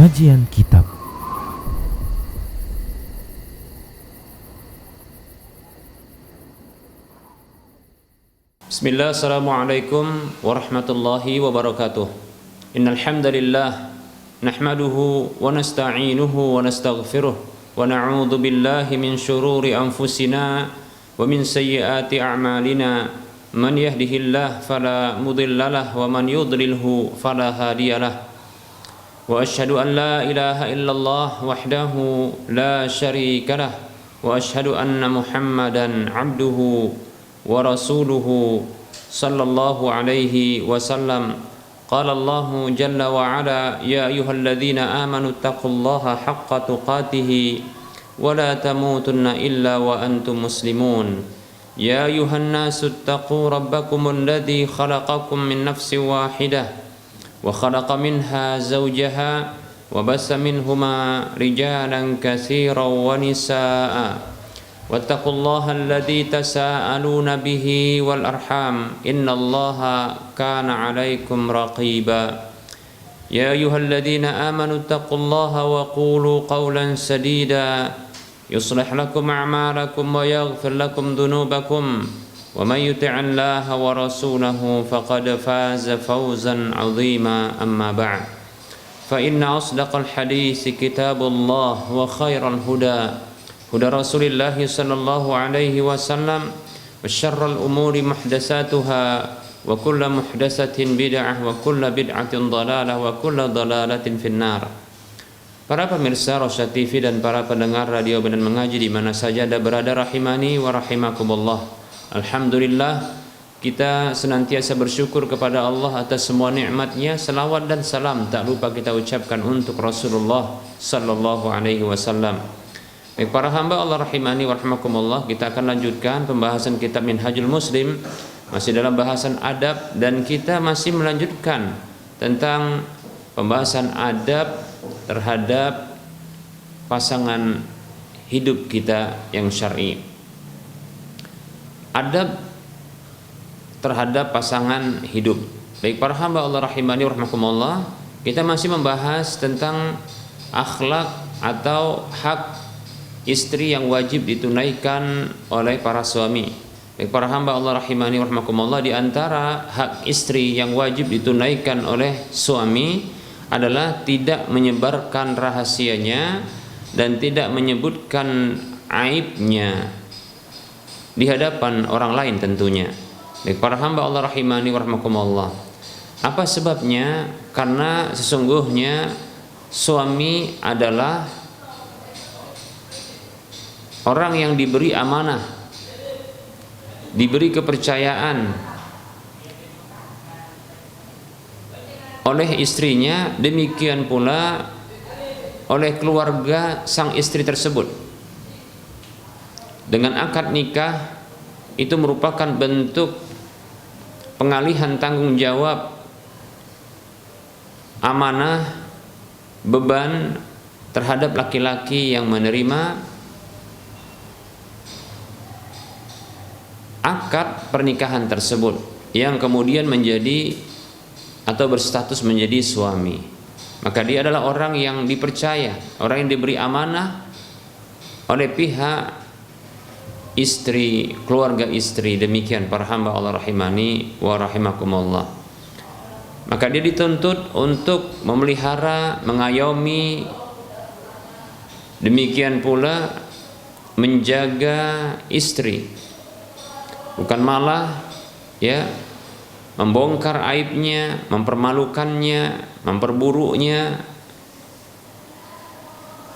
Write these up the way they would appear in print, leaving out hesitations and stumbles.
Kajian Kitab. Bismillah, assalamualaikum warahmatullahi wabarakatuh. Innal hamdalillah nahmaduhu wa nasta'inuhu wa nastaghfiruh wa na'udzu billahi min shururi anfusina wa min sayyiati a'malina. Man yahdihillahu fala mudhillalah wa man yudlilhu fala hadiyalah. Wa asyhadu an la ilaha illallah wahdahu la syarika lah wa asyhadu anna Muhammadan abduhu wa rasuluhu sallallahu alaihi wasallam. Qala Allahu jalla wa ala ya ayyuhalladzina amanu taqullaha haqqa tuqatih wa la tamutunna illa wa antum muslimun. Ya ayyuhan nasu taqu rabbakumul ladzi khalaqakum min nafsin wahidah wa khalaqa minha zawjaha wa bassa minhuma rijalan katsiran wa nisaa'a. Wattaqullaha alladzi tasaaluna bihi wal arham innallaha kana 'alaikum raqiba. Ya ayyuhalladzina amanu taqullaha wa qulu qawlan sadida yuslih lakum a'malakum wa yaghfir lakum dhunubakum wa may yuti'illaha wa rasulahu faqad faza fawzan 'azima. Amma ba'd, fa inna asdaqal hadits kitabullah wa khairal huda huda Rasulillah sallallahu alaihi wasallam wa syarrul umuri muhdatsatuha wa kullu muhdatsatin bid'ah wa kullu bid'atin dhalalah wa kullu dhalalatin finnar. Para pemirsa Rosyad TV dan para pendengar radio Benar Mengaji di mana saja Anda berada, rahimani wa rahimakumullah. Alhamdulillah, kita senantiasa bersyukur kepada Allah atas semua nikmat-Nya. Selawat dan salam tak lupa kita ucapkan untuk Rasulullah sallallahu alaihi wasallam. Baik para hamba Allah rahimani wa rahimakumullah, kita akan lanjutkan pembahasan kitab Minhajul Muslim, masih dalam bahasan adab, dan kita masih melanjutkan tentang pembahasan adab terhadap pasangan hidup kita yang syar'i. Adab terhadap pasangan hidup. Baik para hamba Allah rahimani wa rahimakumullah, kita masih membahas tentang akhlak atau hak istri yang wajib ditunaikan oleh para suami. Baik para hamba Allah rahimani wa rahimakumullah, di antara hak istri yang wajib ditunaikan oleh suami adalah tidak menyebarkan rahasianya dan tidak menyebutkan aibnya di hadapan orang lain tentunya. Baik para hamba Allah rahimani wa rahimakumullah, apa sebabnya? Karena sesungguhnya suami adalah orang yang diberi amanah, diberi kepercayaan oleh istrinya, demikian pula oleh keluarga sang istri tersebut. Dengan akad nikah itu merupakan bentuk pengalihan tanggung jawab, amanah, beban terhadap laki-laki yang menerima akad pernikahan tersebut, yang kemudian menjadi atau berstatus menjadi suami. Maka dia adalah orang yang dipercaya, orang yang diberi amanah oleh pihak istri, keluarga istri. Demikian para hamba Allah rahimani wa rahimakumullah. Maka dia dituntut untuk memelihara, mengayomi, demikian pula menjaga istri, bukan malah membongkar aibnya, mempermalukannya, memperburuknya,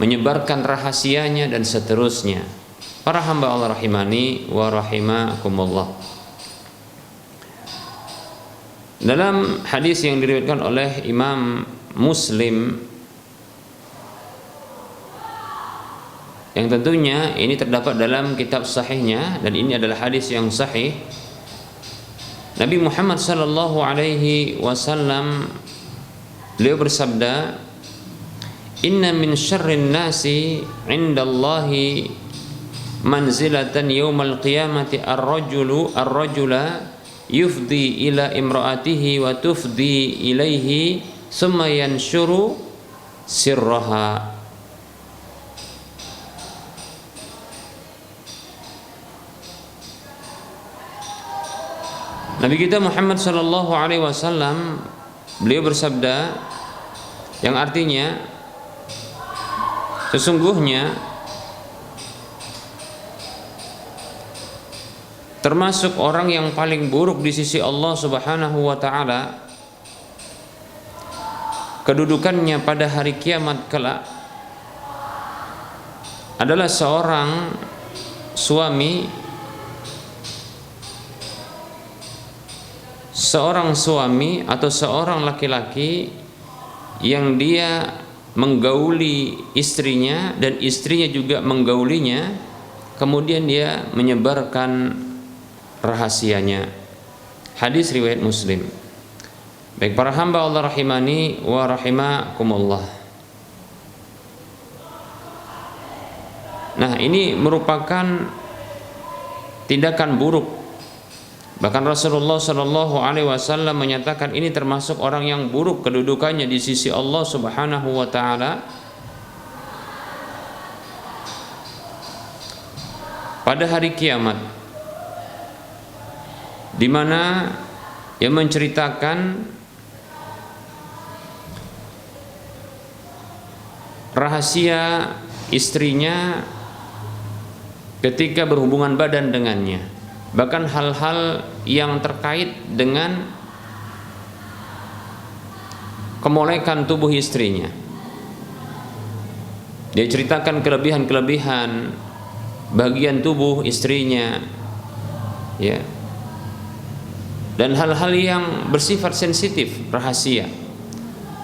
menyebarkan rahasianya dan seterusnya. Para hamba Allah rahimani wa rahimakumullah, dalam hadis yang diriwayatkan oleh Imam Muslim, yang tentunya ini terdapat dalam kitab sahihnya, dan ini adalah hadis yang sahih, Nabi Muhammad sallallahu alaihi wasallam beliau bersabda, "Inna min syarrin nasi 'indallahi manzilatan yaumal qiyamati ar-rajula yufdi ila imraatihi wa tufdi ilaihi summa yanshuru sirraha. Nabi kita Muhammad sallallahu alaihi wasallam beliau bersabda yang artinya sesungguhnya termasuk orang yang paling buruk di sisi Allah Subhanahu wa taala kedudukannya pada hari kiamat kelak adalah seorang suami atau seorang laki-laki yang dia menggauli istrinya dan istrinya juga menggaulinya, kemudian dia menyebarkan rahasianya. Hadis riwayat Muslim. Baik para hamba Allah rahimani wa rahimakumullah. Nah, ini merupakan tindakan buruk. Bahkan Rasulullah Shallallahu Alaihi Wasallam menyatakan ini termasuk orang yang buruk kedudukannya di sisi Allah Subhanahu Wa Taala. Pada hari kiamat, di mana yang menceritakan rahasia istrinya ketika berhubungan badan dengannya, bahkan hal-hal yang terkait dengan kemolekan tubuh istrinya. Dia ceritakan kelebihan-kelebihan bagian tubuh istrinya, ya, dan hal-hal yang bersifat sensitif, rahasia,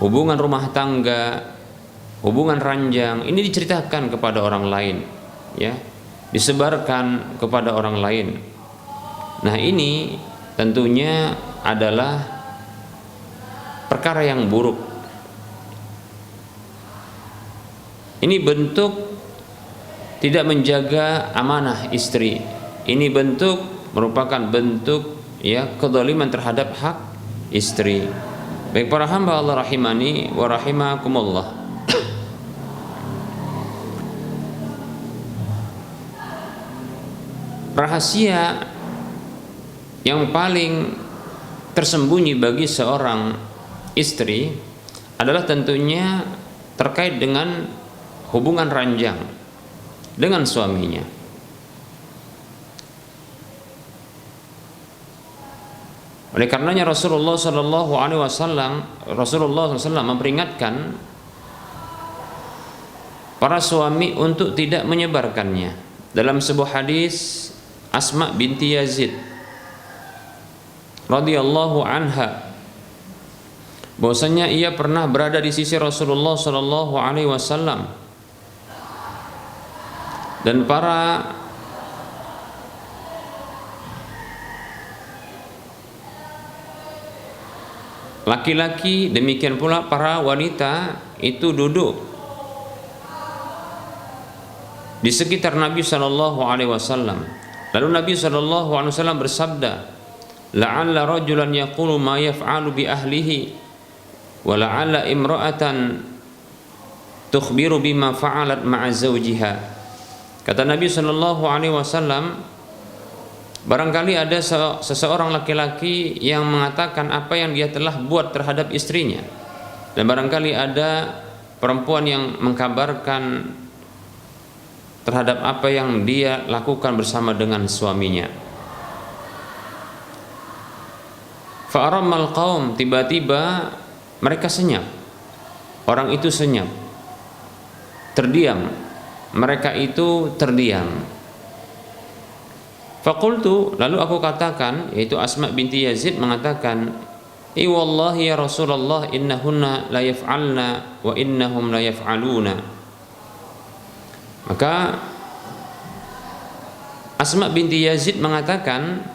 hubungan rumah tangga, hubungan ranjang, ini diceritakan kepada orang lain, ya, disebarkan kepada orang lain. Nah, ini tentunya adalah perkara yang buruk. Ini bentuk tidak menjaga amanah istri. Ini merupakan bentuk, ya, kezaliman terhadap hak istri. Baik para hamba Allah rahimani wa rahimakumullah. Rahasia yang paling tersembunyi bagi seorang istri adalah tentunya terkait dengan hubungan ranjang dengan suaminya. Oleh karenanya Rasulullah SAW memperingatkan para suami untuk tidak menyebarkannya. Dalam sebuah hadis, Asma binti Yazid radhiyallahu anha, bahwasanya ia pernah berada di sisi Rasulullah sallallahu alaihi wasallam dan para laki-laki, demikian pula para wanita itu duduk di sekitar Nabi sallallahu alaihi wasallam. Lalu Nabi sallallahu alaihi wasallam bersabda, la'alla rajulan yaqulu ma yaf'alu bi ahlihi wa la'alla imra'atan tukhbiru bima fa'alat ma'a zawjiha. Kata Nabi sallallahu alaihi wasallam, barangkali ada seseorang laki-laki yang mengatakan apa yang dia telah buat terhadap istrinya, dan barangkali ada perempuan yang mengkabarkan terhadap apa yang dia lakukan bersama dengan suaminya. Fa'aramal qaum, tiba-tiba mereka senyap. Orang itu senyap, terdiam. Mereka itu terdiam. Faqultu, lalu aku katakan, yaitu Asma binti Yazid mengatakan, "I wallahi ya Rasulullah, innahunna la yaf'alna wa innahum la yaf'aluna." Maka Asma binti Yazid mengatakan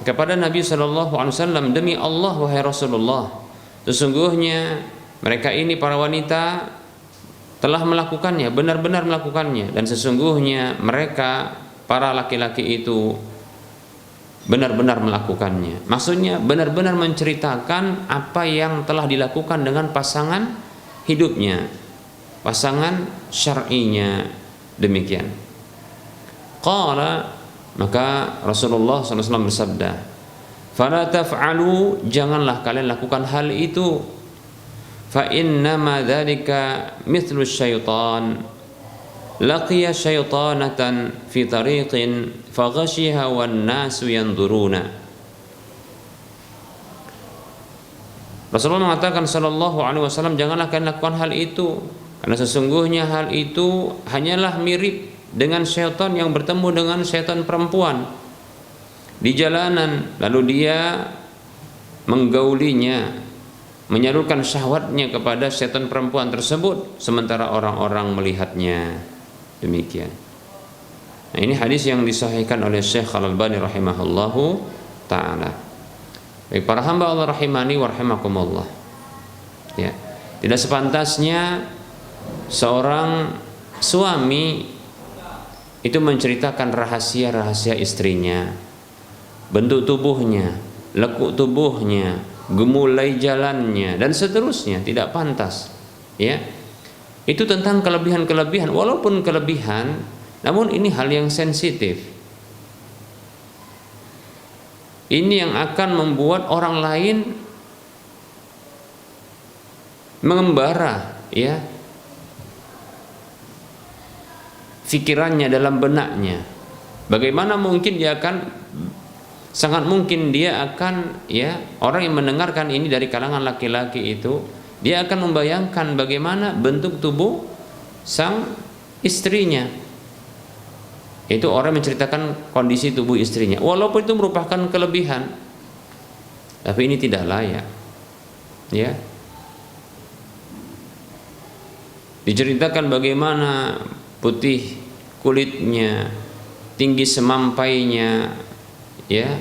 kepada Nabi SAW, demi Allah wahai Rasulullah, sesungguhnya mereka ini para wanita telah melakukannya, benar-benar melakukannya, dan sesungguhnya mereka para laki-laki itu benar-benar melakukannya. Maksudnya benar-benar menceritakan apa yang telah dilakukan dengan pasangan hidupnya. pasangan syar'inya. Demikian. Qala, maka Rasulullah SAW bersabda, fala taf'alu, janganlah kalian lakukan hal itu, fa innama dzalika mithlu syaitan laqiya syaitanatan fi tariqin faghashiha wan nasu yanzuruna. Rasulullah mengatakan sallallahu alaihi wasallam, janganlah kalian lakukan hal itu, karena sesungguhnya hal itu hanyalah mirip dengan syaitan yang bertemu dengan syaitan perempuan di jalanan, lalu dia menggaulinya, menyalurkan syahwatnya kepada syaitan perempuan tersebut, sementara orang-orang melihatnya. Demikian. Nah, ini hadis yang disahihkan oleh Syekh Al-Albani rahimahullahu ta'ala. Baik para hamba Allah rahimani wa rahimakumullah. Ya, tidak sepantasnya seorang suami itu menceritakan rahasia-rahasia istrinya, bentuk tubuhnya, lekuk tubuhnya, gemulai jalannya, dan seterusnya. Tidak pantas. Ya, itu tentang kelebihan-kelebihan, walaupun kelebihan, namun ini hal yang sensitif. Ini yang akan membuat orang lain mengembara, ya, fikirannya dalam benaknya. Bagaimana mungkin dia akan, sangat mungkin dia akan, ya, orang yang mendengarkan ini dari kalangan laki-laki itu, dia akan membayangkan bagaimana bentuk tubuh sang istrinya. Itu orang menceritakan kondisi tubuh istrinya, walaupun itu merupakan kelebihan, tapi ini tidak layak. Ya, diceritakan bagaimana putih kulitnya, tinggi semampainya, ya,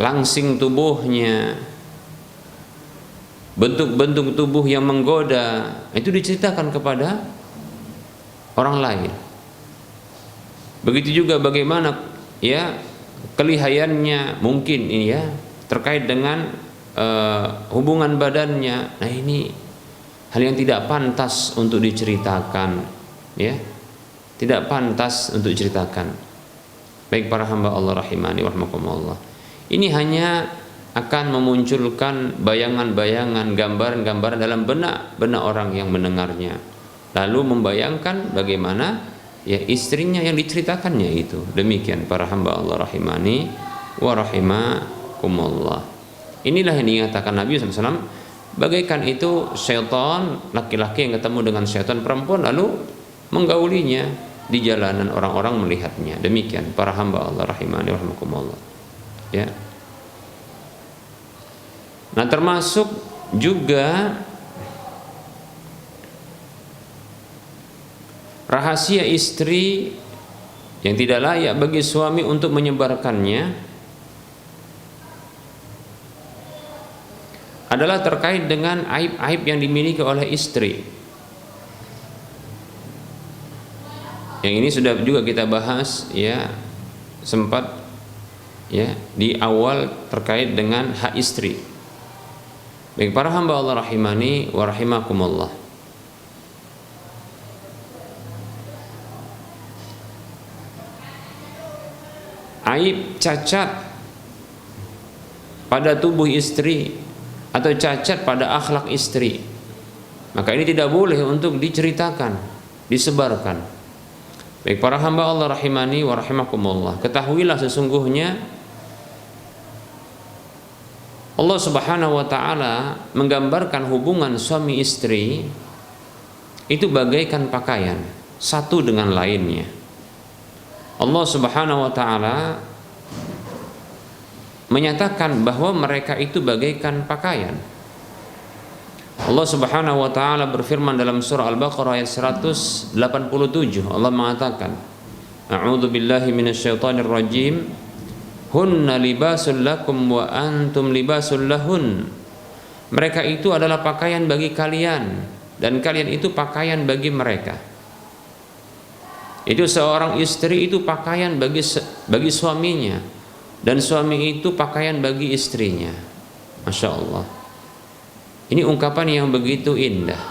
langsing tubuhnya, bentuk-bentuk tubuh yang menggoda, itu diceritakan kepada orang lain. Begitu juga bagaimana, ya, kelihayannya mungkin ini, ya, terkait dengan hubungan badannya. Nah, ini hal yang tidak pantas untuk diceritakan, ya, tidak pantas untuk diceritakan. Baik para hamba Allah rahimani wa rahimakumullah. Ini hanya akan memunculkan bayangan-bayangan, gambaran-gambaran dalam benak orang yang mendengarnya, lalu membayangkan bagaimana, ya, istrinya yang diceritakannya itu. Demikian para hamba Allah rahimani wa rahimakumullah. Inilah yang dinyatakan Nabi SAW, bagaikan itu syaitan laki-laki yang ketemu dengan syaitan perempuan lalu menggaulinya di jalanan, orang-orang melihatnya. Demikian para hamba Allah rahimani wa rahimakumullah. Ya. Nah, termasuk juga rahasia istri yang tidak layak bagi suami untuk menyebarkannya adalah terkait dengan aib-aib yang dimiliki oleh istri. Yang ini sudah juga kita bahas, ya, sempat, ya, di awal terkait dengan hak istri. Baik para hamba Allah rahimani wa rahimakumullah. Aib cacat pada tubuh istri atau cacat pada akhlak istri, maka ini tidak boleh untuk diceritakan, disebarkan. Baik para hamba Allah rahimani wa rahimakumullah, ketahuilah sesungguhnya Allah Subhanahu wa ta'ala menggambarkan hubungan suami istri itu bagaikan pakaian, satu dengan lainnya. Allah Subhanahu wa ta'ala menyatakan bahwa mereka itu bagaikan pakaian. Allah Subhanahu wa ta'ala berfirman dalam surah Al-Baqarah ayat 187. Allah mengatakan, A'udzu billahi minasyaitonir rajim. Hunna libasul lakum wa antum libasul lahun. Mereka itu adalah pakaian bagi kalian dan kalian itu pakaian bagi mereka. Itu seorang istri itu pakaian bagi suaminya dan suami itu pakaian bagi istrinya. Masya Allah. Ini ungkapan yang begitu indah.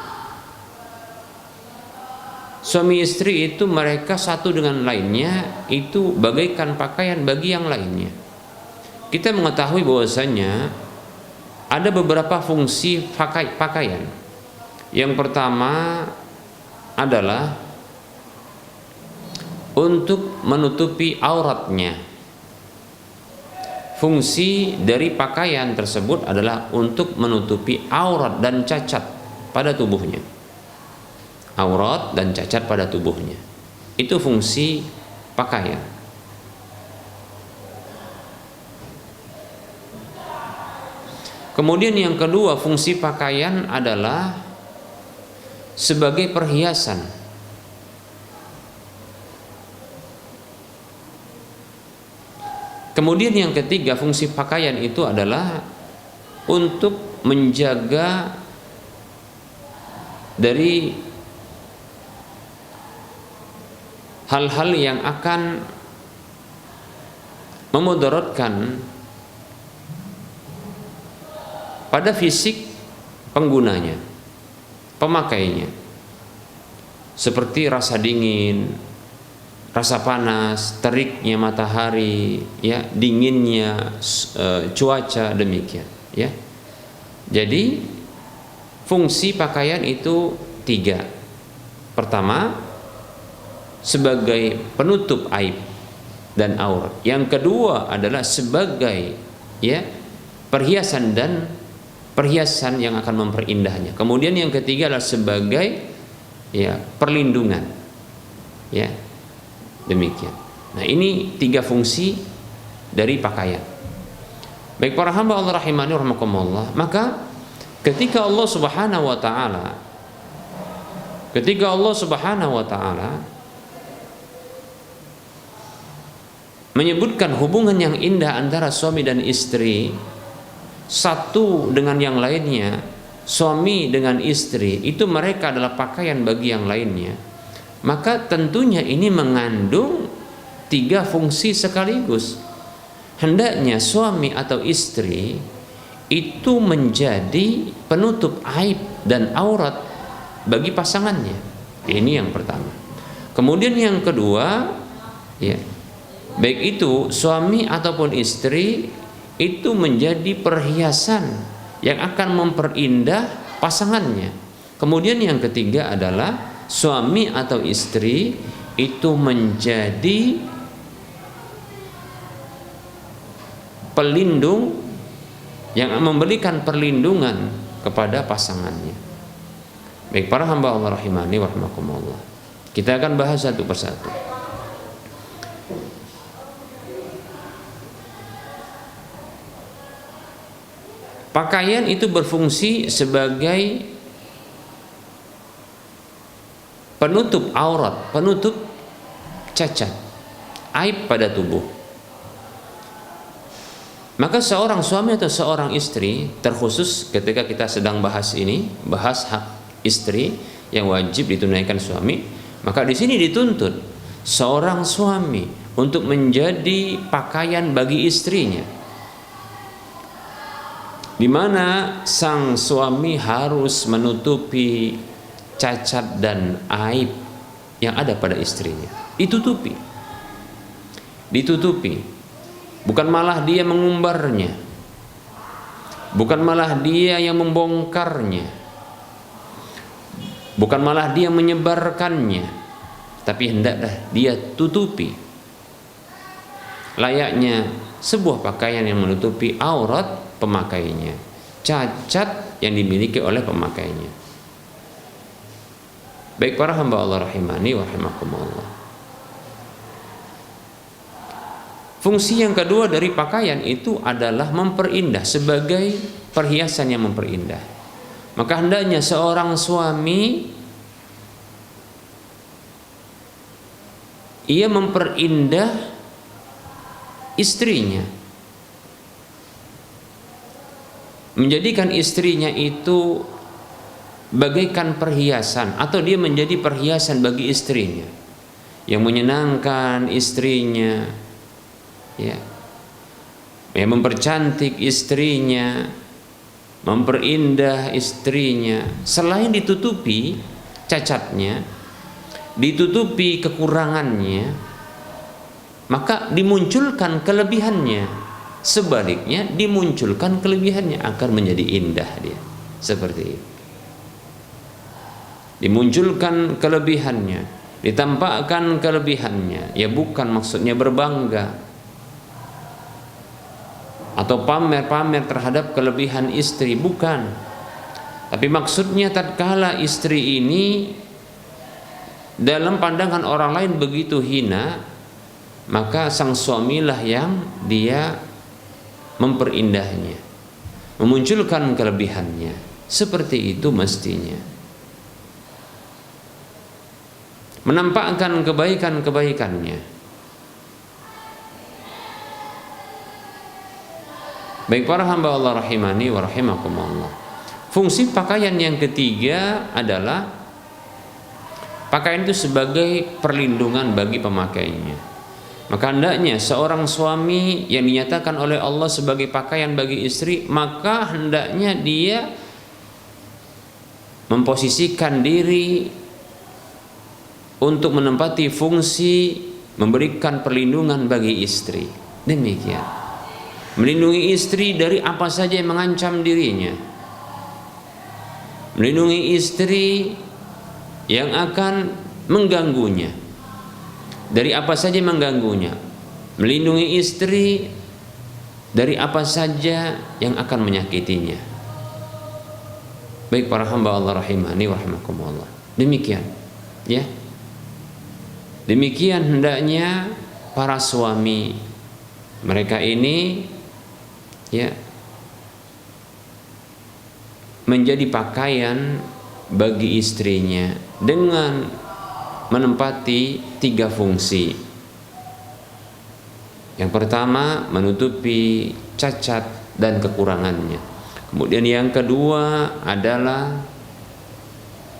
Suami istri itu mereka satu dengan lainnya itu bagaikan pakaian bagi yang lainnya. Kita mengetahui bahwasanya ada beberapa fungsi pakaian. Yang pertama adalah untuk menutupi auratnya. Fungsi dari pakaian tersebut adalah untuk menutupi aurat dan cacat pada tubuhnya. Aurat dan cacat pada tubuhnya. Itu fungsi pakaian. Kemudian yang kedua, fungsi pakaian adalah sebagai perhiasan. Kemudian yang ketiga, fungsi pakaian itu adalah untuk menjaga dari hal-hal yang akan memudaratkan pada fisik penggunanya, pemakainya, seperti rasa dingin, rasa panas, teriknya matahari, ya, dinginnya cuaca, demikian, ya. Jadi fungsi pakaian itu tiga. Pertama, sebagai penutup aib dan aurat. Yang kedua adalah sebagai, ya, perhiasan yang akan memperindahnya. Kemudian yang ketiga adalah sebagai, ya, perlindungan, ya, demikian. Nah, ini tiga fungsi dari pakaian. Baik para hamba Allah rahimani rahimakumullah, maka ketika Allah Subhanahu wa taala menyebutkan hubungan yang indah antara suami dan istri, satu dengan yang lainnya, suami dengan istri itu mereka adalah pakaian bagi yang lainnya, maka tentunya ini mengandung tiga fungsi sekaligus. Hendaknya suami atau istri itu menjadi penutup aib dan aurat bagi pasangannya. Ini yang pertama. Kemudian yang kedua, ya, baik itu suami ataupun istri itu menjadi perhiasan yang akan memperindah pasangannya. Kemudian yang ketiga adalah suami atau istri itu menjadi pelindung yang memberikan perlindungan kepada pasangannya. Baik para hamba Allah rahimani wa rahimakumullah, kita akan bahas satu persatu. Pakaian itu berfungsi sebagai penutup aurat, penutup cacat, aib pada tubuh. Maka seorang suami atau seorang istri, terkhusus ketika kita sedang bahas hak istri yang wajib ditunaikan suami, maka di sini dituntut seorang suami untuk menjadi pakaian bagi istrinya, di mana sang suami harus menutupi cacat dan aib yang ada pada istrinya. Ditutupi. Bukan malah dia mengumbarnya, bukan malah dia yang membongkarnya, bukan malah dia menyebarkannya, tapi hendaklah dia tutupi, layaknya sebuah pakaian yang menutupi aurat pemakainya, cacat yang dimiliki oleh pemakainya. Baik para hamba Allah rahimani wa rahimakumullah, fungsi yang kedua dari pakaian itu adalah memperindah, sebagai perhiasan yang memperindah. Maka hendaknya seorang suami ia memperindah istrinya, menjadikan istrinya itu bagaikan perhiasan, atau dia menjadi perhiasan bagi istrinya yang menyenangkan istrinya, ya, mempercantik istrinya, memperindah istrinya. Selain ditutupi cacatnya, ditutupi kekurangannya, maka dimunculkan kelebihannya. Sebaliknya dimunculkan kelebihannya, akan menjadi indah dia. Seperti itu. Dimunculkan kelebihannya, ditampakkan kelebihannya, ya bukan maksudnya berbangga atau pamer-pamer terhadap kelebihan istri, bukan. Tapi maksudnya tatkala istri ini dalam pandangan orang lain begitu hina, maka sang suamilah yang dia memperindah,nya, memunculkan kelebihannya. Seperti itu mestinya. Menampakkan kebaikan-kebaikannya. Baik para hamba Allah rahimani wa rahimakumullah. Fungsi pakaian yang ketiga adalah pakaian itu sebagai perlindungan bagi pemakainya. Maka hendaknya seorang suami yang dinyatakan oleh Allah sebagai pakaian bagi istri, maka hendaknya dia memposisikan diri untuk menempati fungsi memberikan perlindungan bagi istri. Demikian, melindungi istri dari apa saja yang mengancam dirinya, melindungi istri yang akan mengganggunya, dari apa saja yang mengganggunya, melindungi istri dari apa saja yang akan menyakitinya. Baik para hamba Allah rahimani wa rahimakumullah. Demikian, ya. Demikian hendaknya para suami, mereka ini ya menjadi pakaian bagi istrinya dengan menempati 3 fungsi. Yang pertama, menutupi cacat dan kekurangannya. Kemudian yang kedua adalah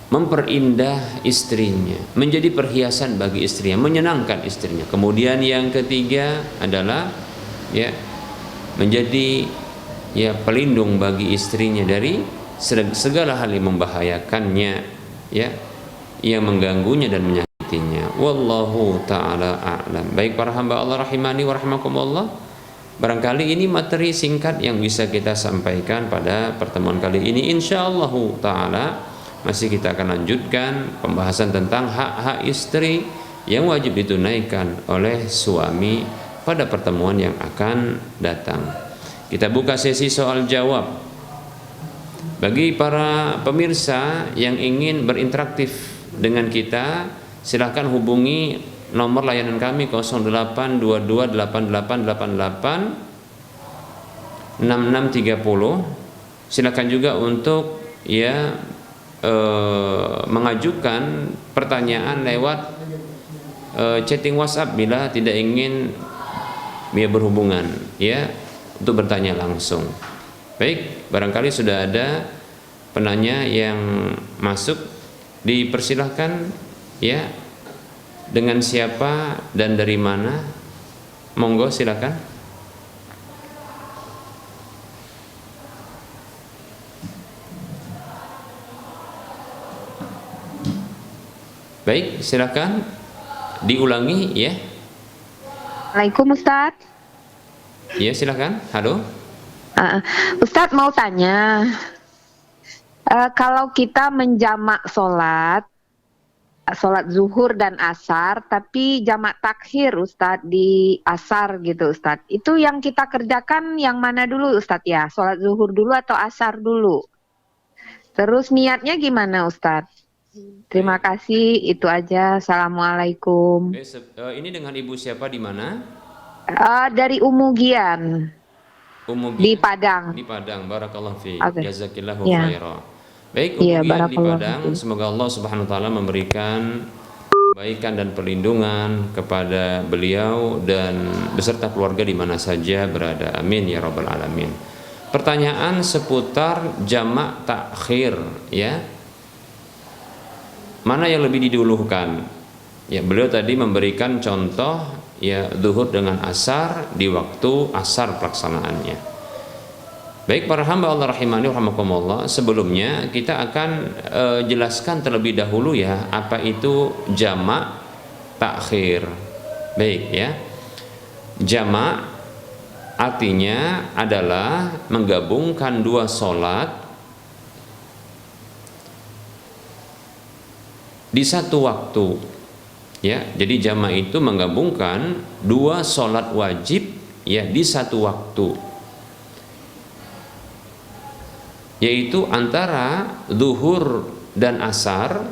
memperindah istrinya, menjadi perhiasan bagi istrinya, menyenangkan istrinya. Kemudian yang ketiga adalah ya menjadi ya pelindung bagi istrinya dari segala hal yang membahayakannya, ya, yang mengganggunya dan menyakitinya. Wallahu ta'ala a'lam. Baik para hamba Allah rahimani wa rahimakumullah, barangkali ini materi singkat yang bisa kita sampaikan pada pertemuan kali ini. Insyaallah ta'ala masih kita akan lanjutkan pembahasan tentang hak-hak istri yang wajib ditunaikan oleh suami pada pertemuan yang akan datang. Kita buka sesi soal jawab. Bagi para pemirsa yang ingin berinteraktif dengan kita, silakan hubungi nomor layanan kami 08228888 6630. Silakan juga untuk ya mengajukan pertanyaan lewat chatting WhatsApp bila tidak ingin berhubungan, ya, untuk bertanya langsung. Baik, barangkali sudah ada penanya yang masuk, dipersilahkan ya, dengan siapa dan dari mana, monggo silakan. Baik, silakan diulangi ya. Assalamualaikum Ustadz. Ya silakan. Halo. Ustadz mau tanya, kalau kita menjamak sholat zuhur dan asar, tapi jamak takhir Ustadz di asar gitu Ustadz, itu yang kita kerjakan yang mana dulu Ustadz ya? Sholat zuhur dulu atau asar dulu? Terus niatnya gimana Ustadz? Terima kasih, itu aja. Assalamualaikum. Ini dengan ibu siapa di mana? Dari Umugian. Di Padang. Di Padang. Barakallahu fi. Okay. Jazakillahu khairan. Baik, Umugian di Padang. Semoga Allah Subhanahu wa taala memberikan kebaikan dan perlindungan kepada beliau dan beserta keluarga di mana saja berada. Amin ya rabbal alamin. Pertanyaan seputar jamak takhir, ya. Mana yang lebih didulukan? Ya, beliau tadi memberikan contoh ya zuhur dengan asar di waktu asar pelaksanaannya. Baik para hamba Allah rahimani rahimakumullah, sebelumnya kita akan jelaskan terlebih dahulu ya apa itu jamak takhir. Baik ya. Jamak artinya adalah menggabungkan dua sholat di satu waktu. Ya, jadi jamak itu menggabungkan dua sholat wajib ya di satu waktu. Yaitu antara zuhur dan asar,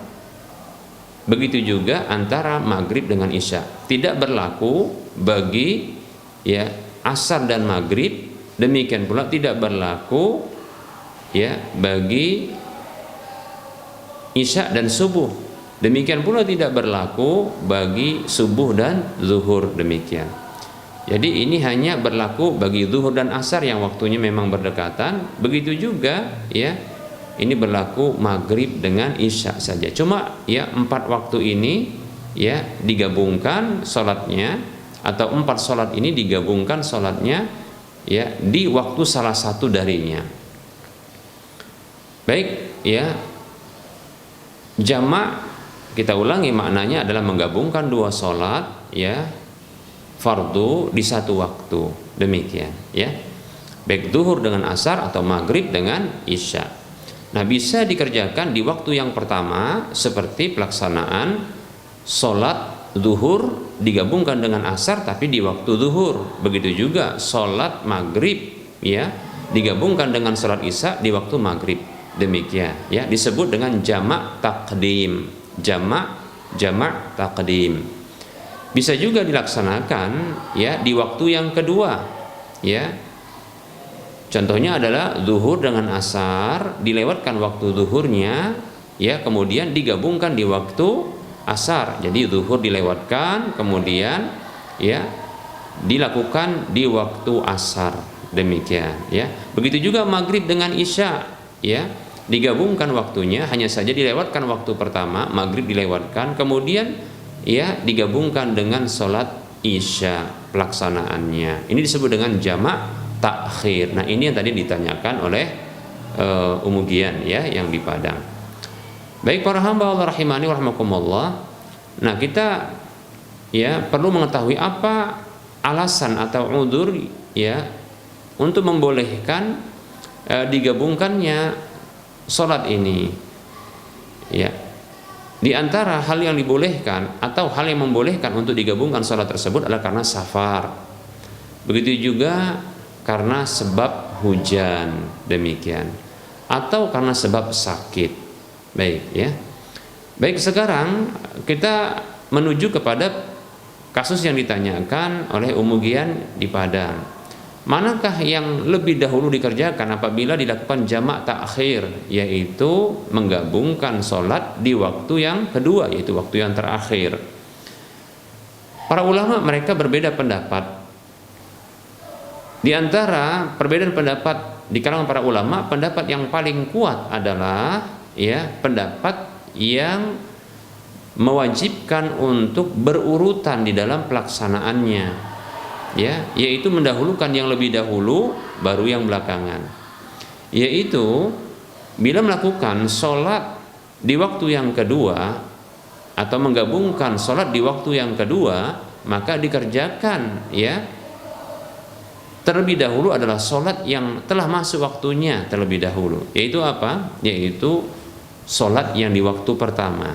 begitu juga antara maghrib dengan isya. Tidak berlaku bagi ya asar dan maghrib, demikian pula tidak berlaku ya bagi isya dan subuh, demikian pula tidak berlaku bagi subuh dan zuhur, demikian. Jadi ini hanya berlaku bagi zuhur dan asar yang waktunya memang berdekatan. Begitu juga ya, ini berlaku maghrib dengan isya saja. Cuma ya 4 waktu ini ya digabungkan sholatnya, atau 4 sholat ini digabungkan sholatnya ya di waktu salah satu darinya. Baik ya, jamak kita ulangi maknanya adalah menggabungkan dua sholat ya fardu di satu waktu, demikian ya, baik zuhur dengan asar atau maghrib dengan isya. Nah, bisa dikerjakan di waktu yang pertama seperti pelaksanaan sholat zuhur digabungkan dengan asar tapi di waktu zuhur. Begitu juga sholat maghrib ya digabungkan dengan sholat isya di waktu maghrib, demikian ya, disebut dengan jamak takdim. Jamak takdim. Bisa juga dilaksanakan ya di waktu yang kedua ya. Contohnya adalah zuhur dengan asar, dilewatkan waktu zuhurnya ya, kemudian digabungkan di waktu asar. Jadi zuhur dilewatkan, kemudian ya dilakukan di waktu asar, demikian ya. Begitu juga maghrib dengan isya ya, digabungkan waktunya, hanya saja dilewatkan waktu pertama, maghrib dilewatkan, kemudian ya digabungkan dengan sholat isya pelaksanaannya. Ini disebut dengan jamak takhir. Nah, ini yang tadi ditanyakan oleh Umugian ya yang di Padang. Baik para hamba Allah rahimani warahmatullah. Nah, kita ya perlu mengetahui apa alasan atau udzur ya untuk membolehkan digabungkannya sholat ini ya. Di antara hal yang dibolehkan atau hal yang membolehkan untuk digabungkan sholat tersebut adalah karena safar. Begitu juga karena sebab hujan, demikian. Atau karena sebab sakit. Baik ya. Baik, sekarang kita menuju kepada kasus yang ditanyakan oleh Umugian di Padang. Manakah yang lebih dahulu dikerjakan apabila dilakukan jamak takhir, yaitu menggabungkan sholat di waktu yang kedua, yaitu waktu yang terakhir. Para ulama mereka berbeda pendapat. Di antara perbedaan pendapat di kalangan para ulama, pendapat yang paling kuat adalah ya pendapat yang mewajibkan untuk berurutan di dalam pelaksanaannya. Ya, yaitu mendahulukan yang lebih dahulu baru yang belakangan. Yaitu bila melakukan sholat di waktu yang kedua atau menggabungkan sholat di waktu yang kedua, maka dikerjakan ya terlebih dahulu adalah sholat yang telah masuk waktunya terlebih dahulu. Yaitu apa? Yaitu sholat yang di waktu pertama.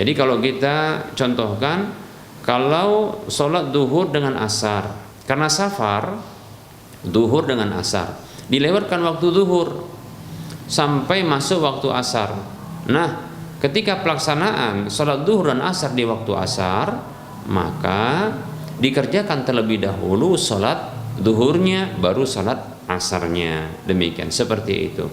Jadi kalau kita contohkan, kalau sholat duhur dengan asar, karena safar, duhur dengan asar, dilewatkan waktu duhur sampai masuk waktu asar. Nah, ketika pelaksanaan sholat duhur dan asar di waktu asar, maka dikerjakan terlebih dahulu sholat duhurnya, baru sholat asarnya. Demikian, seperti itu.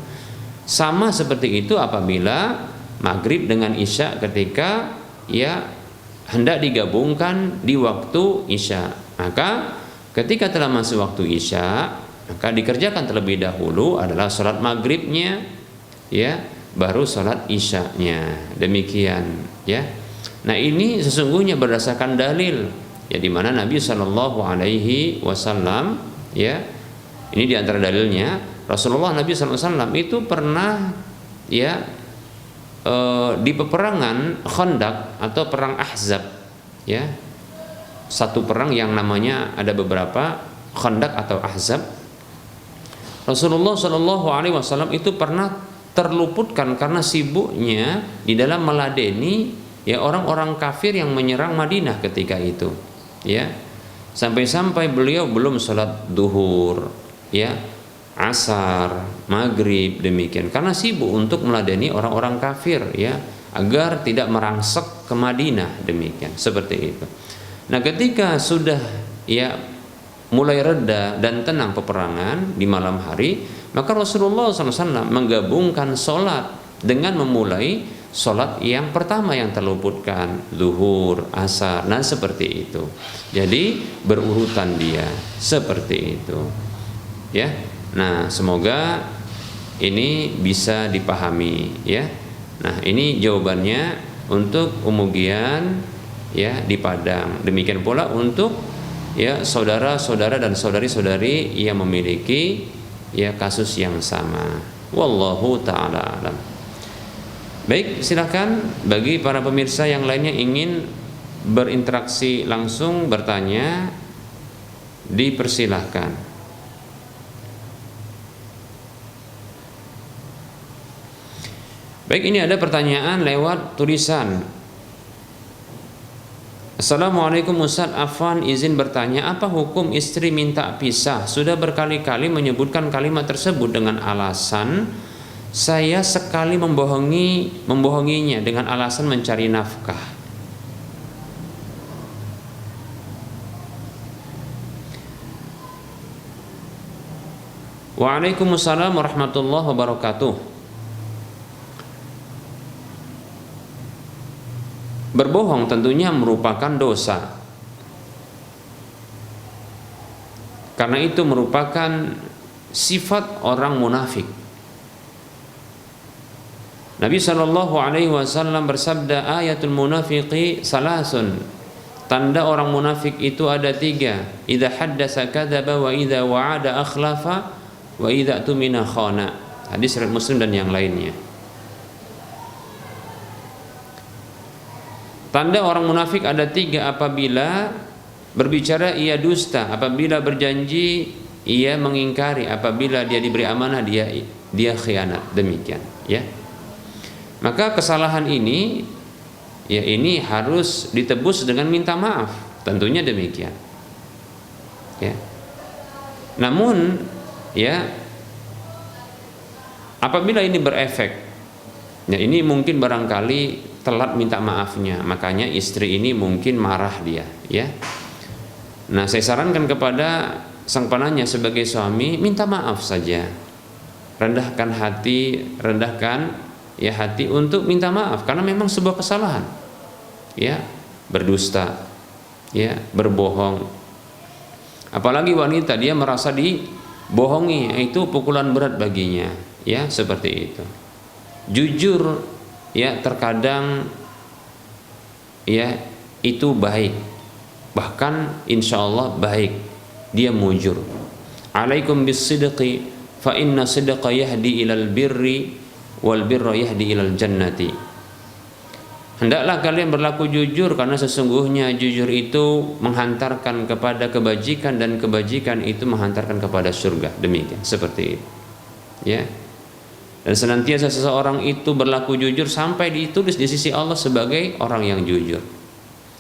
Sama seperti itu apabila maghrib dengan isya ketika ya hendak digabungkan di waktu isya, maka ketika telah masuk waktu isya, maka dikerjakan terlebih dahulu adalah sholat maghribnya ya, baru sholat isyanya, demikian ya. Nah, ini sesungguhnya berdasarkan dalil ya, di mana Nabi Shallallahu Alaihi Wasallam ya Ini diantara dalilnya Rasulullah Nabi SAW itu pernah ya di peperangan Khandaq atau perang Ahzab, ya, satu perang yang namanya ada beberapa Khandaq atau Ahzab. Rasulullah SAW itu pernah terluputkan karena sibuknya di dalam meladeni ya orang-orang kafir yang menyerang Madinah ketika itu, ya, sampai-sampai beliau belum sholat duhur, ya, asar, maghrib, demikian, karena sibuk untuk meladeni orang-orang kafir, ya, agar tidak merangsek ke Madinah, demikian, seperti itu. Nah, ketika sudah ya mulai reda dan tenang peperangan di malam hari, maka Rasulullah SAW menggabungkan sholat dengan memulai sholat yang pertama yang terluputkan, zuhur, asar, nah seperti itu. Jadi berurutan dia seperti itu, ya. Nah, semoga ini bisa dipahami, ya. Nah, ini jawabannya untuk umugian, ya, di Padang. Demikian pula untuk ya saudara-saudara dan saudari-saudari yang memiliki ya kasus yang sama. Wallahu ta'ala alam. Baik, silakan bagi para pemirsa yang lainnya ingin berinteraksi langsung, bertanya, dipersilahkan. Baik, ini ada pertanyaan lewat tulisan. Assalamualaikum Ustaz, Afwan izin bertanya, apa hukum istri minta pisah? Sudah berkali-kali menyebutkan kalimat tersebut dengan alasan saya sekali membohonginya dengan alasan mencari nafkah. Waalaikumsalam warahmatullahi wabarakatuh. Berbohong tentunya merupakan dosa. Karena itu merupakan sifat orang munafik. Nabi SAW bersabda, ayatul munafiqi salasun, tanda orang munafik itu ada 3. Idza haddasa kadzaba wa idza wa'ada akhlafa wa idza tumina khana. Hadis riwayat Muslim dan yang lainnya. Tanda orang munafik ada 3, apabila berbicara ia dusta, apabila berjanji ia mengingkari, apabila dia diberi amanah dia khianat, demikian, ya. Maka kesalahan ini ya ini harus ditebus dengan minta maaf, tentunya demikian, ya. Namun ya apabila ini berefek, ya ini mungkin barangkali telat minta maafnya, makanya istri ini mungkin marah dia, ya. Nah, saya sarankan kepada sang penanya sebagai suami, minta maaf saja, rendahkan hati, ya hati untuk minta maaf, karena memang sebuah kesalahan, ya, berdusta, ya, berbohong. Apalagi wanita, dia merasa dibohongi, itu pukulan berat baginya, ya, seperti itu. Jujur, ya, terkadang ya itu baik, bahkan insya Allah baik dia mujur. Alaikum bis-sidqi fa inna sidqa yahdi ilal birri wal birra yahdi ilal jannati. Hendaklah kalian berlaku jujur, karena sesungguhnya jujur itu menghantarkan kepada kebajikan dan kebajikan itu menghantarkan kepada surga. Demikian, seperti itu, ya. Dan senantiasa seseorang itu berlaku jujur sampai ditulis di sisi Allah sebagai orang yang jujur.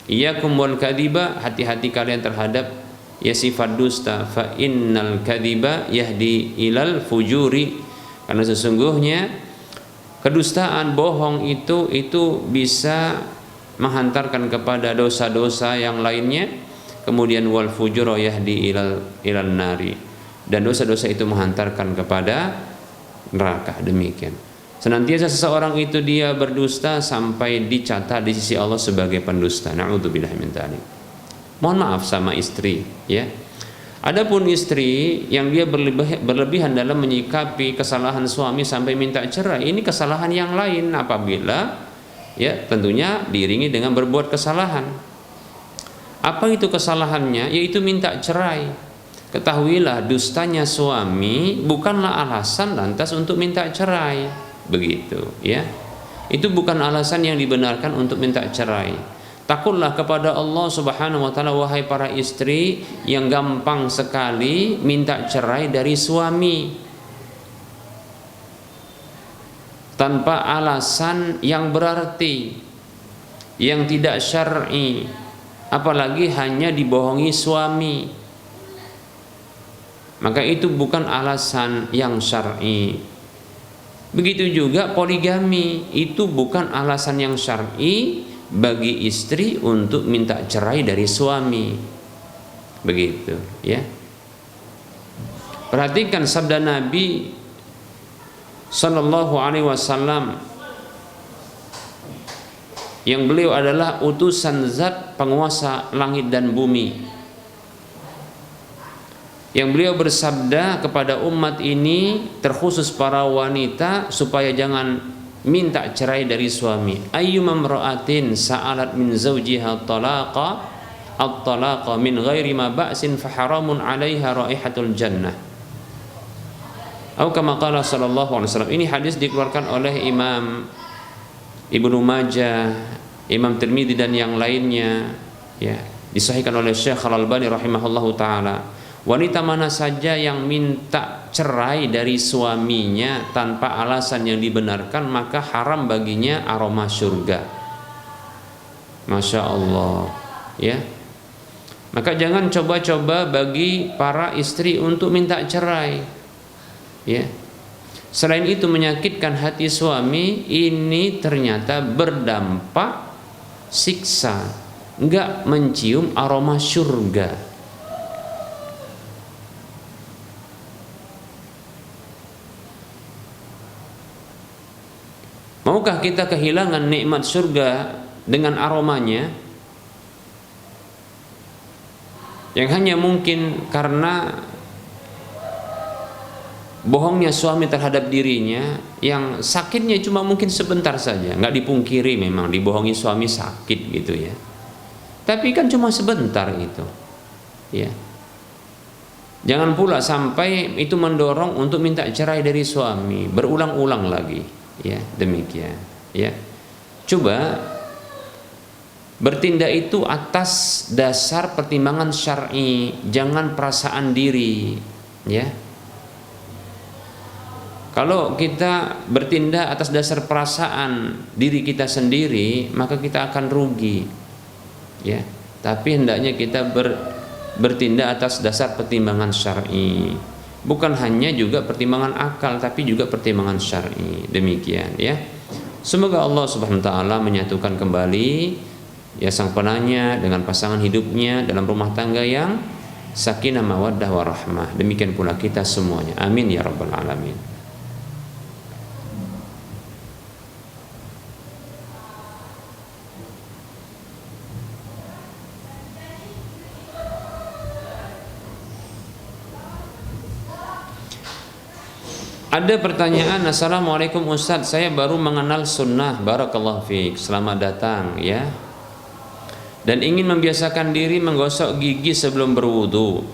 Iyyakum wal kadhiba, hati-hati kalian terhadap ya sifat dusta. Fa innal kadhiba yahdi ilal fujuri, karena sesungguhnya kedustaan, bohong itu bisa menghantarkan kepada dosa-dosa yang lainnya. Kemudian wal fujur yahdi ilal nari, dan dosa-dosa itu menghantarkan kepada neraka, demikian. Senantiasa seseorang itu dia berdusta sampai dicatat di sisi Allah sebagai pendusta. Na'udzubillah min dzalik. Mohon maaf sama istri, ya. Adapun istri yang dia berlebihan dalam menyikapi kesalahan suami sampai minta cerai, ini kesalahan yang lain apabila ya tentunya diiringi dengan berbuat kesalahan. Apa itu kesalahannya? Yaitu minta cerai. ketahuilah dustanya suami bukanlah alasan lantas untuk minta cerai, begitu ya. Itu bukan alasan yang dibenarkan untuk minta cerai. Takutlah kepada Allah Subhanahu wa taala wahai para istri yang gampang sekali minta cerai dari suami tanpa alasan yang berarti, yang tidak syar'i, apalagi hanya dibohongi suami. Maka itu bukan alasan yang syar'i. Begitu juga poligami, itu bukan alasan yang syar'i bagi istri untuk minta cerai dari suami. Begitu ya. Perhatikan sabda Nabi sallallahu alaihi wasallam yang beliau adalah utusan zat penguasa langit dan bumi, yang beliau bersabda kepada umat ini, terkhusus para wanita, supaya jangan minta cerai dari suami. Ayyuma imra'atin sa'alat min zawjiha at-talaqa min ghairi ma ba'sin fa haramun 'alaiha raihatul jannah. Atau kama qala sallallahu alaihi wasallam. Ini hadis dikeluarkan oleh Imam Ibnu Majah, Imam Tirmidzi dan yang lainnya ya. Disahihkan oleh Syekh Al-Albani rahimahullahu taala. Wanita mana saja yang minta cerai dari suaminya tanpa alasan yang dibenarkan, maka haram baginya aroma surga. Masya Allah ya. Maka jangan coba-coba bagi para istri untuk minta cerai ya. Selain itu menyakitkan hati suami, ini ternyata berdampak siksa, enggak mencium aroma surga. Maukah kita kehilangan nikmat surga dengan aromanya yang hanya mungkin karena bohongnya suami terhadap dirinya, yang sakitnya cuma mungkin sebentar saja. Nggak dipungkiri memang dibohongi suami sakit gitu ya, tapi kan cuma sebentar itu ya. Jangan pula sampai itu mendorong untuk minta cerai dari suami berulang-ulang lagi ya. Demikian ya. Coba bertindak itu atas dasar pertimbangan syar'i, jangan perasaan diri ya. Kalau kita bertindak atas dasar perasaan diri kita sendiri, maka kita akan rugi ya. Tapi hendaknya kita bertindak atas dasar pertimbangan syar'i, bukan hanya juga pertimbangan akal, tapi juga pertimbangan syar'i. Demikian ya. Semoga Allah Subhanahu wa taala menyatukan kembali ya sang penanya dengan pasangan hidupnya dalam rumah tangga yang sakinah mawaddah warahmah. Demikian pula kita semuanya. Amin ya rabbal alamin. Ada pertanyaan, Assalamualaikum Ustadz, saya baru mengenal sunnah, barakallahu fiik, selamat datang ya, dan ingin membiasakan diri menggosok gigi sebelum berwudu,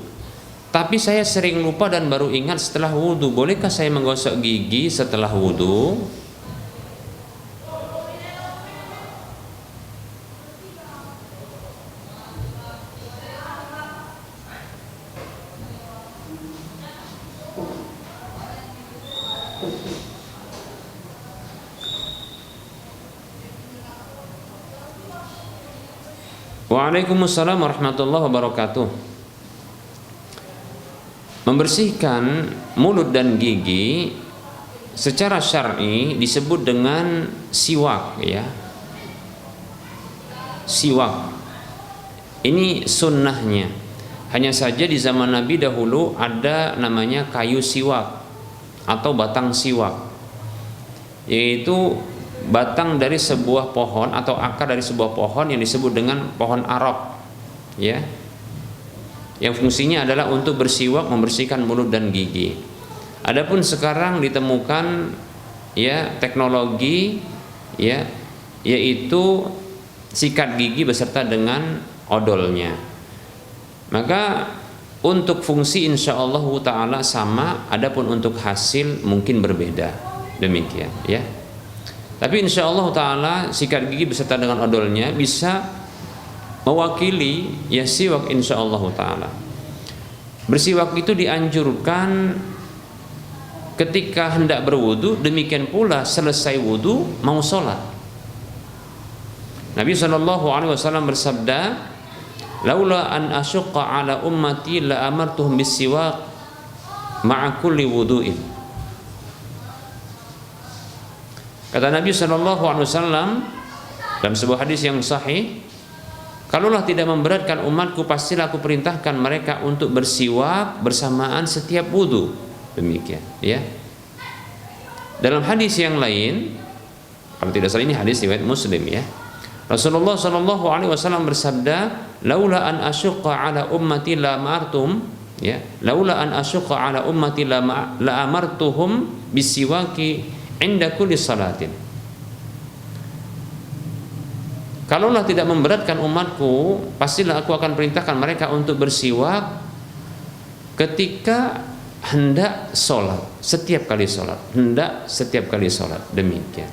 tapi saya sering lupa dan baru ingat setelah wudu. Bolehkah saya menggosok gigi setelah wudu? Waalaikumsalam warahmatullahi wabarakatuh. Membersihkan mulut dan gigi secara syar'i disebut dengan siwak ya. Siwak ini sunnahnya. Hanya saja di zaman Nabi dahulu ada namanya kayu siwak atau batang siwak, yaitu batang dari sebuah pohon atau akar dari sebuah pohon yang disebut dengan pohon arok ya, yang fungsinya adalah untuk bersiwak, membersihkan mulut dan gigi. Adapun sekarang ditemukan ya teknologi ya, yaitu sikat gigi beserta dengan odolnya. Maka untuk fungsi insyaallah taala sama, adapun untuk hasil mungkin berbeda. Demikian ya. Tapi insyaallah taala sikat gigi beserta dengan odolnya bisa mewakili ya siwak insyaallah taala. Bersiwak itu dianjurkan ketika hendak berwudu, demikian pula selesai wudu mau sholat. Nabi SAW bersabda, laula an asyqa ala ummati la amartuhum bisiwak ma'a kulli wudu'in. Kata Nabi SAW dalam sebuah hadis yang sahih, kalaulah tidak memberatkan umatku, pastilah aku perintahkan mereka untuk bersiwak bersamaan setiap wudu. Demikian ya. Dalam hadis yang lain, kalau tidak salah ini hadis riwayat Muslim ya, Rasulullah SAW bersabda, laula an asyqa ala ummati la amartum ya, laula an asyqa ala ummati la amartuhum bisiwaki inda kulli salatin. Kalaulah tidak memberatkan umatku, pastilah aku akan perintahkan mereka untuk bersiwak ketika hendak sholat, setiap kali sholat, hendak setiap kali sholat. Demikian.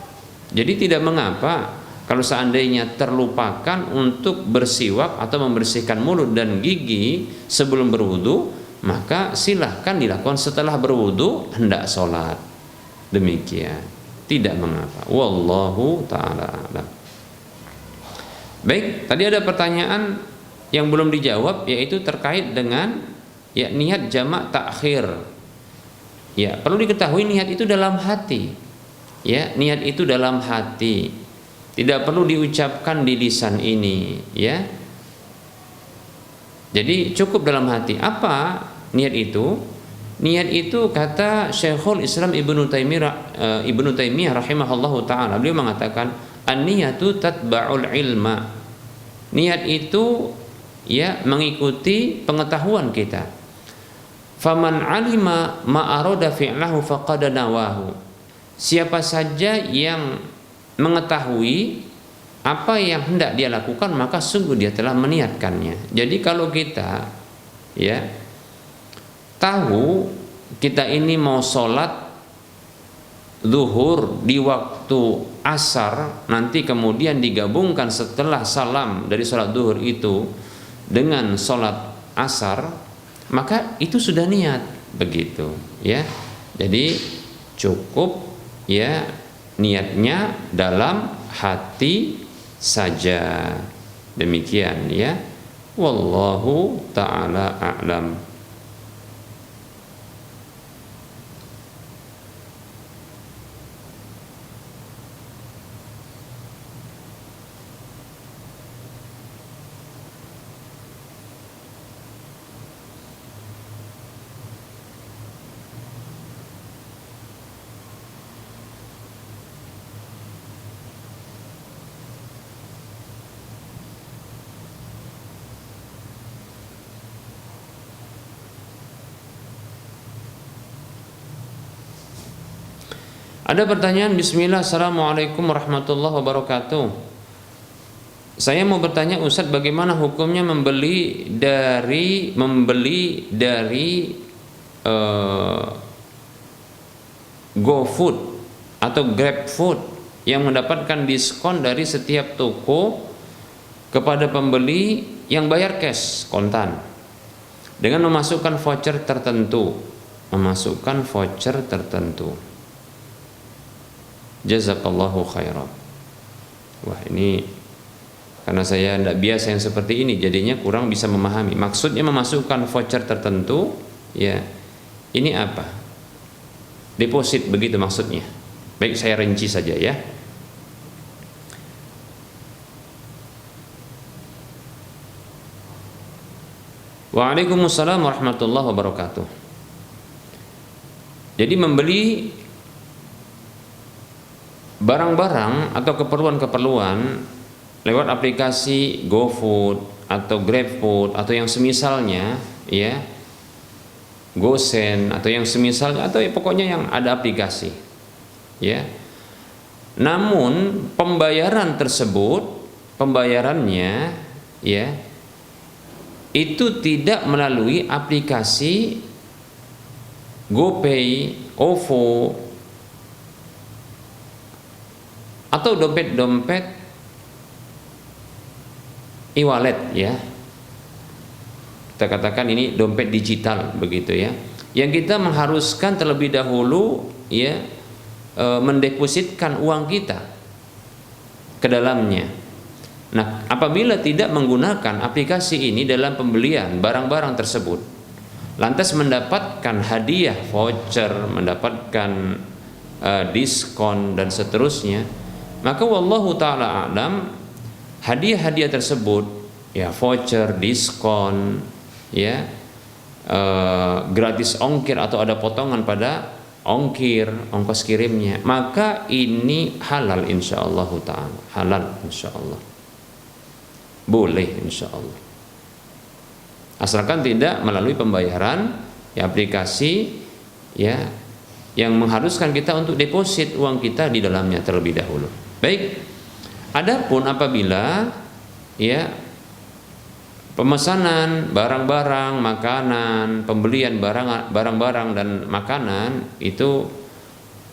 Jadi tidak mengapa kalau seandainya terlupakan untuk bersiwak atau membersihkan mulut dan gigi sebelum berwudu, maka silahkan dilakukan setelah berwudu hendak sholat. Demikian, tidak mengapa. Wallahu ta'ala a'lam. Baik, tadi ada pertanyaan yang belum dijawab, yaitu terkait dengan ya niat jamak takhir. Ya, perlu diketahui niat itu dalam hati. Ya, niat itu dalam hati. Tidak perlu diucapkan di lisan ini, ya. Jadi cukup dalam hati. Apa niat itu? Niat itu kata Syekhul Islam Ibnu Taimiyah rahimahullahu taala, beliau mengatakan an-niyatu tatba'ul ilma. Niat itu ya mengikuti pengetahuan kita. Faman alima ma arada fi'lahu faqad nawahu. Siapa saja yang mengetahui apa yang hendak dia lakukan, maka sungguh dia telah meniatkannya. Jadi kalau kita ya tahu kita ini mau sholat zuhur di waktu asar, nanti kemudian digabungkan setelah salam dari sholat zuhur itu dengan sholat asar, maka itu sudah niat begitu ya. Jadi cukup ya niatnya dalam hati saja. Demikian ya. Wallahu ta'ala a'lam. Ada pertanyaan, bismillah, assalamualaikum warahmatullahi wabarakatuh. Saya mau bertanya Ustadz, bagaimana hukumnya membeli dari GoFood atau GrabFood yang mendapatkan diskon dari setiap toko kepada pembeli yang bayar cash kontan dengan memasukkan voucher tertentu. Jazakallahu khairan. Wah, ini karena saya tidak biasa yang seperti ini, jadinya kurang bisa memahami. Maksudnya memasukkan voucher tertentu, ya ini apa? Deposit begitu maksudnya. Baik, saya rinci saja ya. Waalaikumsalam warahmatullahi wabarakatuh. Jadi membeli barang-barang atau keperluan-keperluan lewat aplikasi GoFood atau GrabFood atau yang semisalnya ya, GoSend atau yang semisalnya, atau ya, pokoknya yang ada aplikasi ya. Namun pembayarannya ya itu tidak melalui aplikasi GoPay, OVO, atau dompet-dompet e-wallet ya. Kita katakan ini dompet digital begitu ya. Yang kita mengharuskan terlebih dahulu ya mendepositkan uang kita ke dalamnya. Nah, apabila tidak menggunakan aplikasi ini dalam pembelian barang-barang tersebut, lantas mendapatkan hadiah, voucher, mendapatkan diskon dan seterusnya, maka wallahu taala a'lam, hadiah-hadiah tersebut ya, voucher, diskon ya, gratis ongkir atau ada potongan pada ongkos kirimnya, maka ini halal insyaallah taala, halal insyaallah, boleh insyaallah, asalkan tidak melalui pembayaran ya aplikasi ya yang mengharuskan kita untuk deposit uang kita di dalamnya terlebih dahulu. Baik, adapun apabila ya pemesanan barang-barang, makanan, pembelian barang-barang dan makanan itu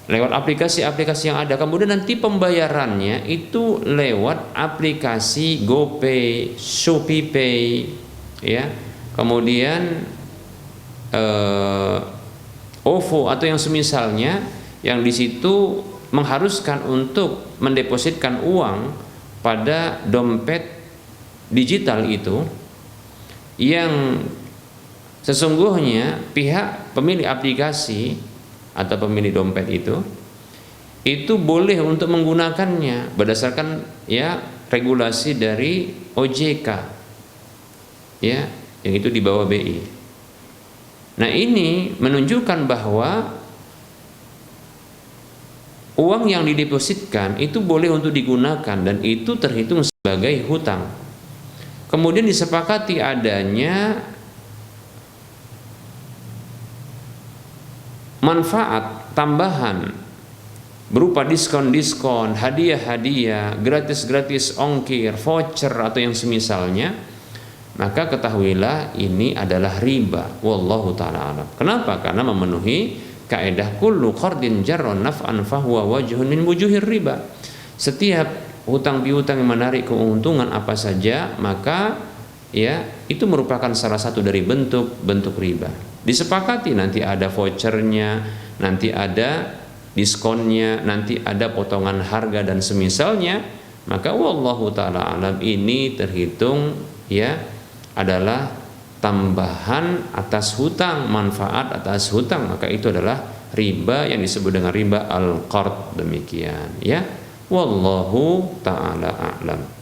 lewat aplikasi-aplikasi yang ada, kemudian nanti pembayarannya itu lewat aplikasi GoPay, ShopeePay ya, kemudian OVO atau yang semisalnya, yang di situ mengharuskan untuk mendepositkan uang pada dompet digital itu, yang sesungguhnya pihak pemilik aplikasi atau pemilik dompet itu boleh untuk menggunakannya berdasarkan ya regulasi dari OJK ya, yang itu di bawah BI. Nah, ini menunjukkan bahwa uang yang didepositkan itu boleh untuk digunakan dan itu terhitung sebagai hutang. Kemudian disepakati adanya manfaat tambahan berupa diskon-diskon, hadiah-hadiah, gratis-gratis ongkir, voucher atau yang semisalnya, maka ketahuilah ini adalah riba. Wallahu ta'ala alam. Kenapa? Karena memenuhi kaidah kullu qardin jarra naf'an fahuwa wajhun min wujuhir riba. Setiap hutang piutang yang menarik keuntungan apa saja, maka ya itu merupakan salah satu dari bentuk riba. Disepakati nanti ada vouchernya, nanti ada diskonnya, nanti ada potongan harga dan semisalnya, maka wallahu ta'ala alam ini terhitung ya adalah tambahan atas hutang, manfaat atas hutang, maka itu adalah riba yang disebut dengan riba al-qard, demikian ya. Wallahu ta'ala a'lam.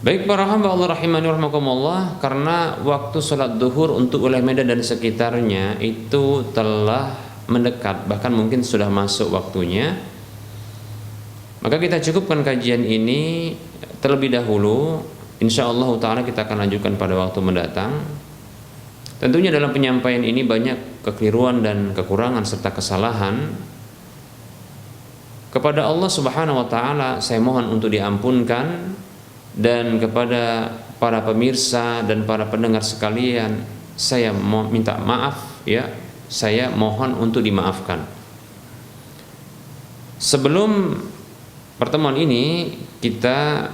Baik para hamba Allah rahimani rahimakumullah, karena waktu sholat duhur untuk wilayah Medan dan sekitarnya itu telah mendekat, bahkan mungkin sudah masuk waktunya, maka kita cukupkan kajian ini terlebih dahulu. Insyaallah ta'ala kita akan lanjutkan pada waktu mendatang. Tentunya dalam penyampaian ini banyak kekeliruan dan kekurangan serta kesalahan. Kepada Allah subhanahu wa ta'ala saya mohon untuk diampunkan, dan kepada para pemirsa dan para pendengar sekalian saya mau minta maaf ya, saya mohon untuk dimaafkan. Sebelum pertemuan ini kita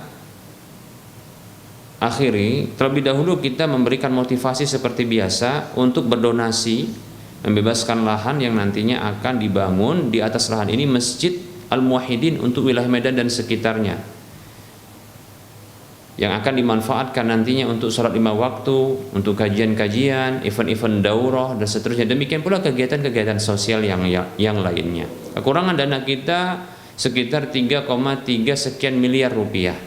akhiri, terlebih dahulu kita memberikan motivasi seperti biasa untuk berdonasi, membebaskan lahan yang nantinya akan dibangun di atas lahan ini Masjid Al-Muwahhidin untuk wilayah Medan dan sekitarnya, yang akan dimanfaatkan nantinya untuk sholat 5 waktu, untuk kajian-kajian, event-event daurah dan seterusnya. Demikian pula kegiatan-kegiatan sosial yang lainnya. Kekurangan dana kita sekitar 3,3 sekian miliar rupiah.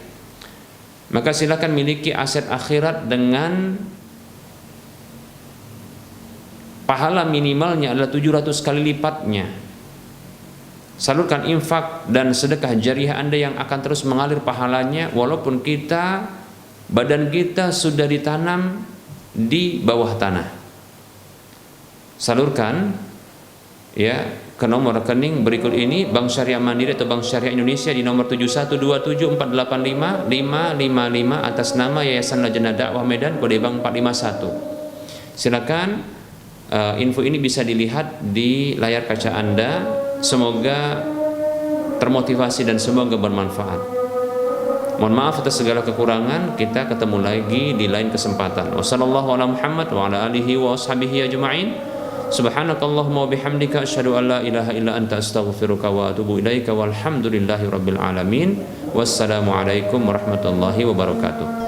maka silakan miliki aset akhirat dengan pahala minimalnya adalah 700 kali lipatnya. Salurkan infak dan sedekah jariah Anda yang akan terus mengalir pahalanya walaupun badan kita sudah ditanam di bawah tanah. Salurkan ya ke nomor rekening berikut ini: Bank Syariah Mandiri atau Bank Syariah Indonesia di nomor 7127485555 atas nama Yayasan Lajnah Dakwah Medan, kode bank 451. Silakan info ini bisa dilihat di layar kaca Anda. Semoga termotivasi dan semoga bermanfaat. Mohon maaf atas segala kekurangan. Kita ketemu lagi di lain kesempatan. Wassallallahu ala Muhammad wa ala alihi wa ashabihi ajma'in. Subhanakallahumma wa bihamdika asyhadu an la ilaha illa anta astaghfiruka wa atubu ilaika walhamdulillahi rabbil alamin. Wassalamualaikum warahmatullahi wabarakatuh.